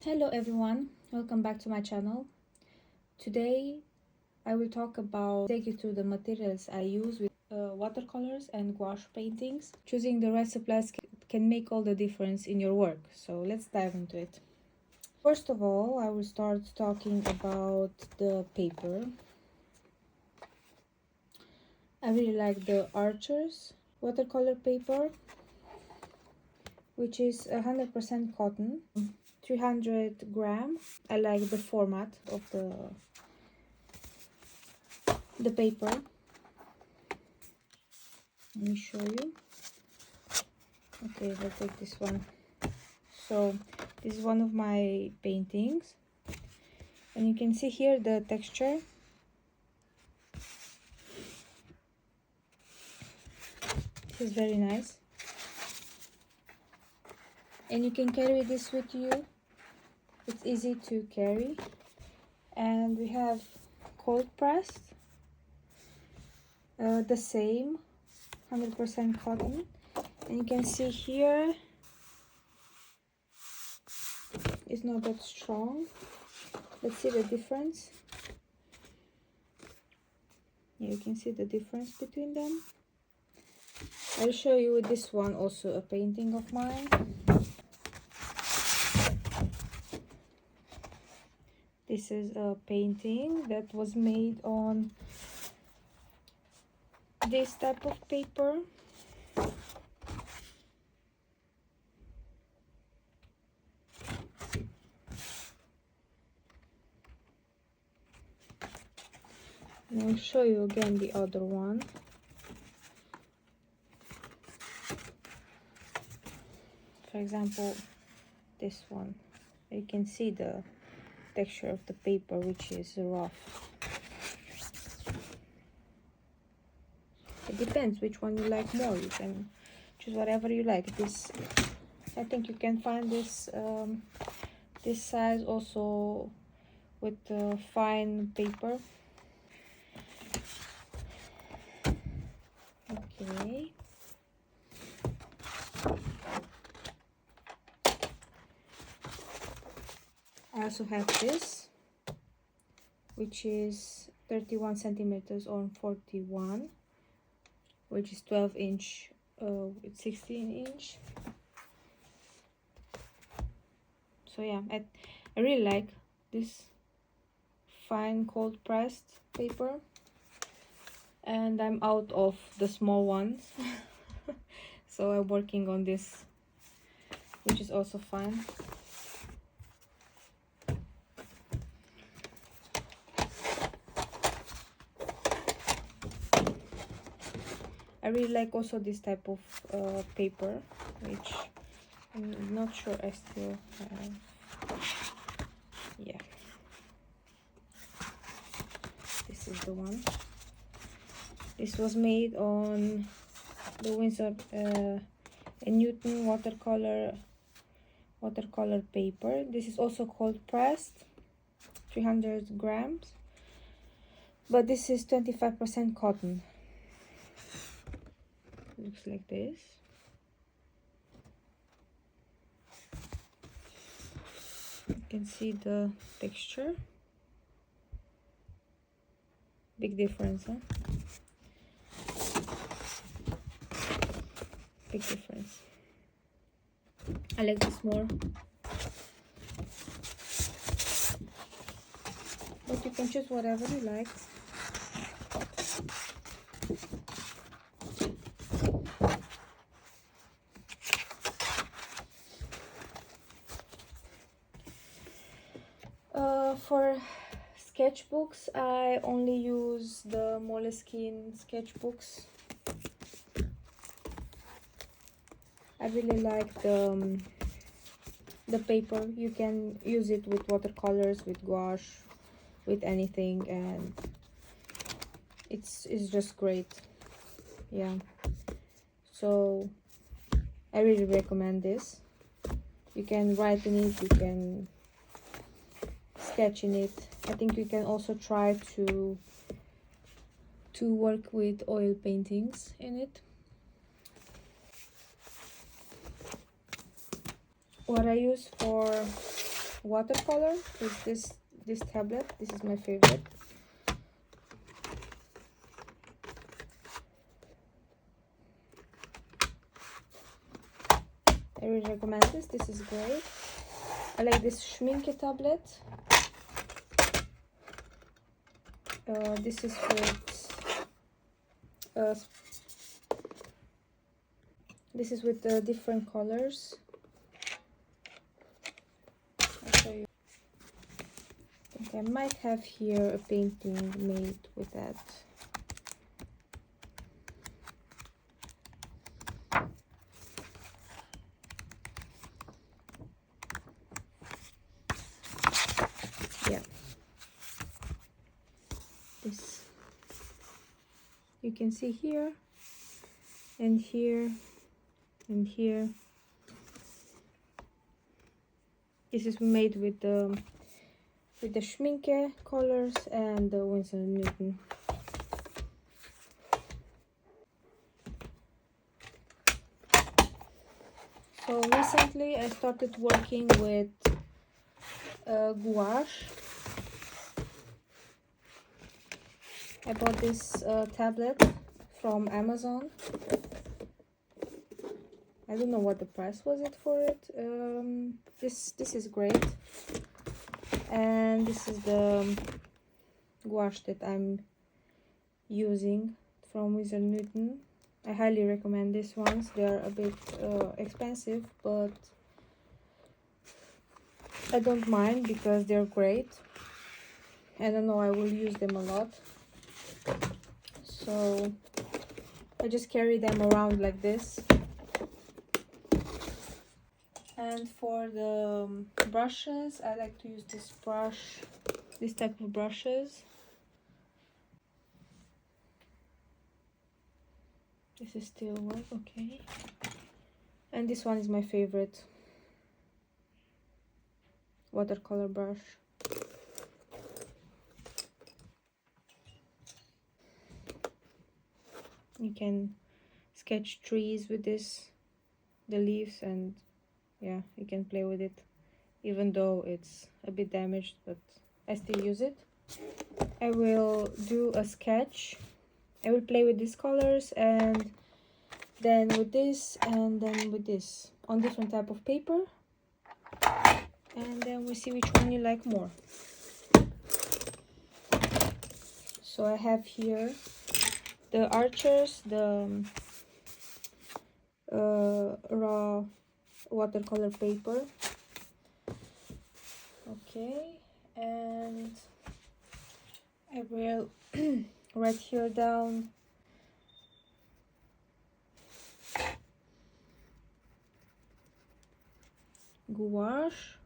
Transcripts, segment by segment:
Hello everyone, welcome back to my channel. Today I will take you through the materials I use with watercolors and gouache paintings. Choosing the right supplies can make all the difference in your work, so let's dive into it. First of all, I will start talking about the paper. I really like the Archer's watercolor paper, which is 100% cotton, 300 gram. I like the format of the paper. Let me show you. Okay, I'll take this one. So this is one of my paintings, and you can see here the texture. This is very nice, and you can carry this with you. It's easy to carry. And we have cold pressed, the same 100% cotton, and you can see here it's not that strong. Let's see the difference. You can see the difference between them. I'll show you with this one also a painting of mine. This is a painting that was made on this type of paper. And I'll show you again the other one. For example, this one. You can see the texture of the paper, which is rough. It depends which one you like more. You can choose whatever you like. This, I think you can find this this size also with fine paper. Okay. I also have this, which is 31 centimeters on 41, which is 12 inch with 16 inch. So yeah, I really like this fine cold pressed paper, and I'm out of the small ones. So I'm working on this, which is also fine. I really like also this type of paper, which I'm not sure I still have. Yeah, this is the one. This was made on the Winsor Newton watercolor paper. This is also cold pressed, 300 grams, but this is 25% cotton. Looks like this. You can see the texture. Big difference, huh? Big difference. I like this more, but you can choose whatever you like. For sketchbooks, I only use the Moleskine sketchbooks. I really like the paper. You can use it with watercolors, with gouache, with anything, and it's just great. Yeah, so I really recommend this. You can write in it, you can sketch in it. I think you can also try to work with oil paintings in it. What I use for Watercolor is this tablet. This is my favorite. I really recommend this. This is great. I like this Schminke tablet. This is with different colors. I'll show you. I think I might have here a painting made with that. Yeah. This you can see here and here and here. This is made with the Schminke colors and the Winsor & Newton. So recently I started working with gouache. I bought this tablet from Amazon. I don't know what the price was for it. This is great, and this is the gouache that I'm using from Winsor & Newton. I highly recommend these ones. They're a bit expensive, but I don't mind because they're great. I don't know, I will use them a lot. So I just carry them around like this. And for the brushes, I like to use this type of brushes. This is still work, okay. And this one is my favorite watercolor brush. You can sketch trees with this, the leaves, and yeah, you can play with it, even though it's a bit damaged, but I still use it. I will do a sketch. I will play with these colors, and then with this, and then with this on different type of paper, and then we see which one you like more. So I have here the Archers, the raw watercolor paper. Okay, and I will write here down gouache,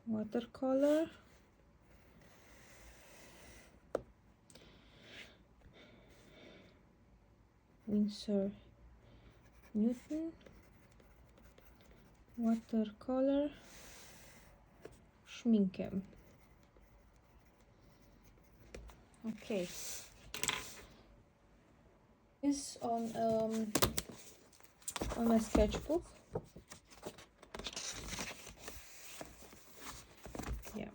watercolor, Winsor Newton, watercolor, Schminke. Okay. This on my sketchbook. Yeah.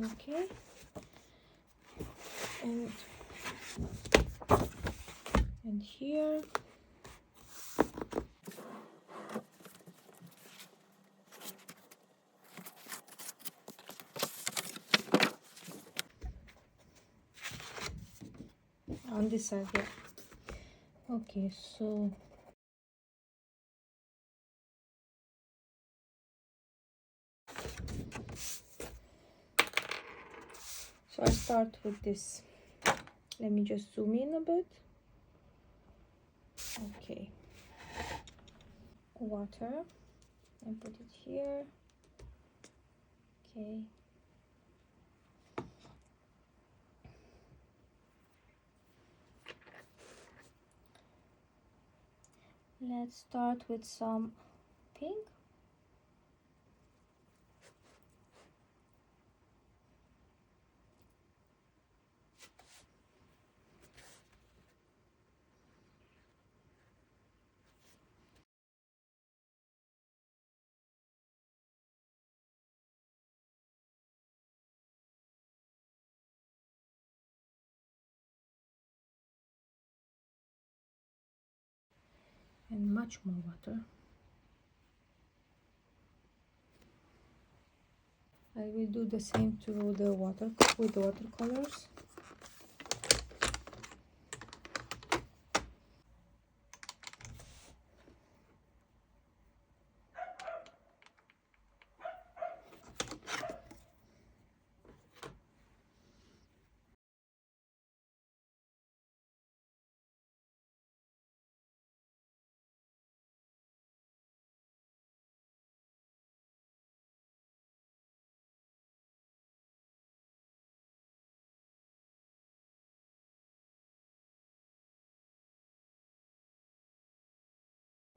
Okay. And here. On this side, yeah. Okay, so I start with this. Let me just zoom in a bit. Okay. Water. And put it here. Okay. Let's start with some pink. and much more water. I will do the same to the with the watercolors.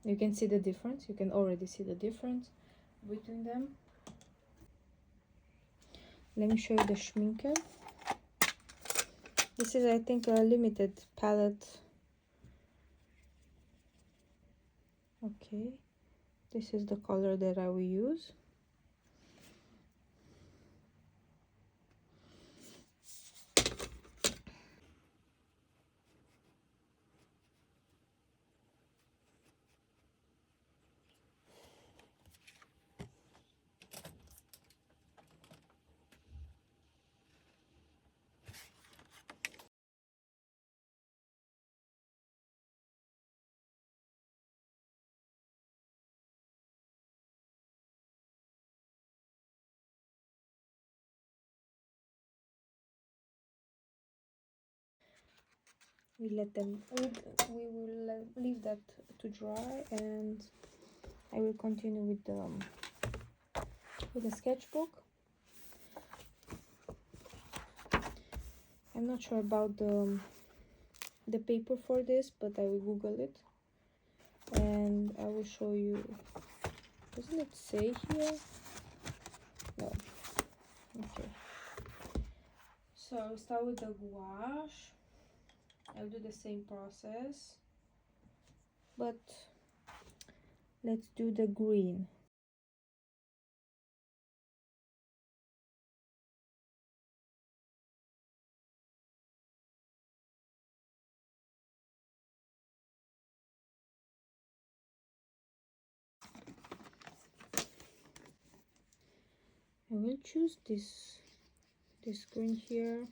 You can see the difference. You can already see the difference between them. Let me show you the schminke. This is, I think, a limited palette. Okay, this is the color that I will use. We will leave that to dry, and I will continue with the sketchbook. I'm not sure about the paper for this, but I will Google it and I will show you. Doesn't it say here? No. Okay. So I'll start with the gouache. I'll do the same process, but let's do the green. I will choose this green here.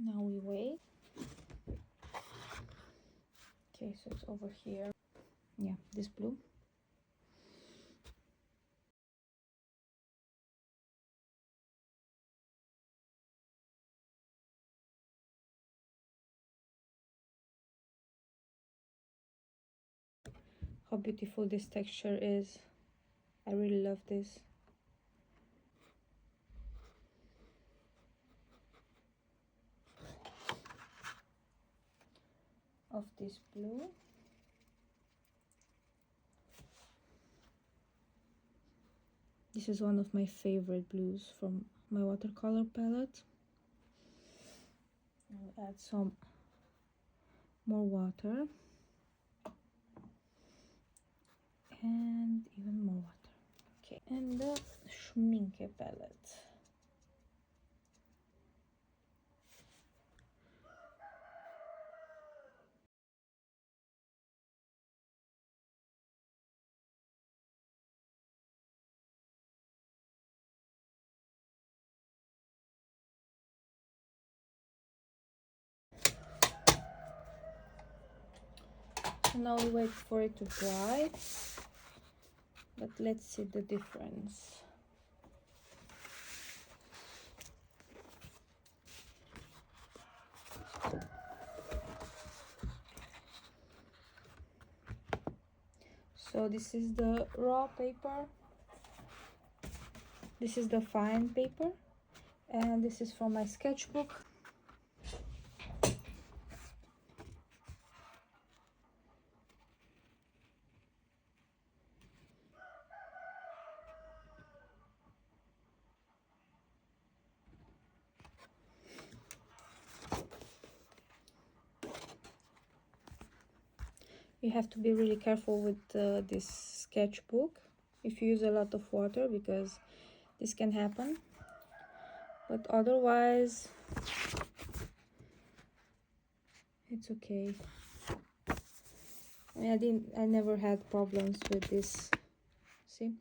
Now we wait. Okay, so it's over here. Yeah, this blue. How beautiful this texture is. I really love this. Of this blue. This is one of my favorite blues from my watercolor palette. I'll add some more water and even more water. Okay, and the schminke palette. So now we wait for it to dry, but let's see the difference. So this is the raw paper, this is the fine paper, And this is from my sketchbook. You have to be really careful with this sketchbook if you use a lot of water, because this can happen, but otherwise it's okay. I mean, I never had problems with this, see,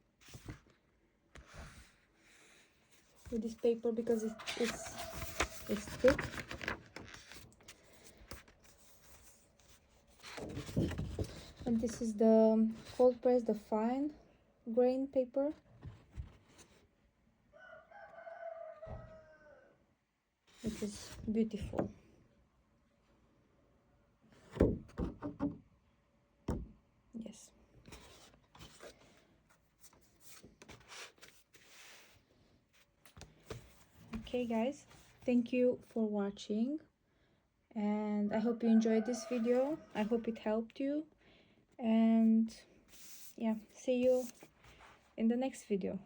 with this paper, because it's thick. And this is the cold press, the fine grain paper. Which is beautiful. Yes. Okay guys, thank you for watching, and I hope you enjoyed this video. I hope it helped you, and yeah, see you in the next video.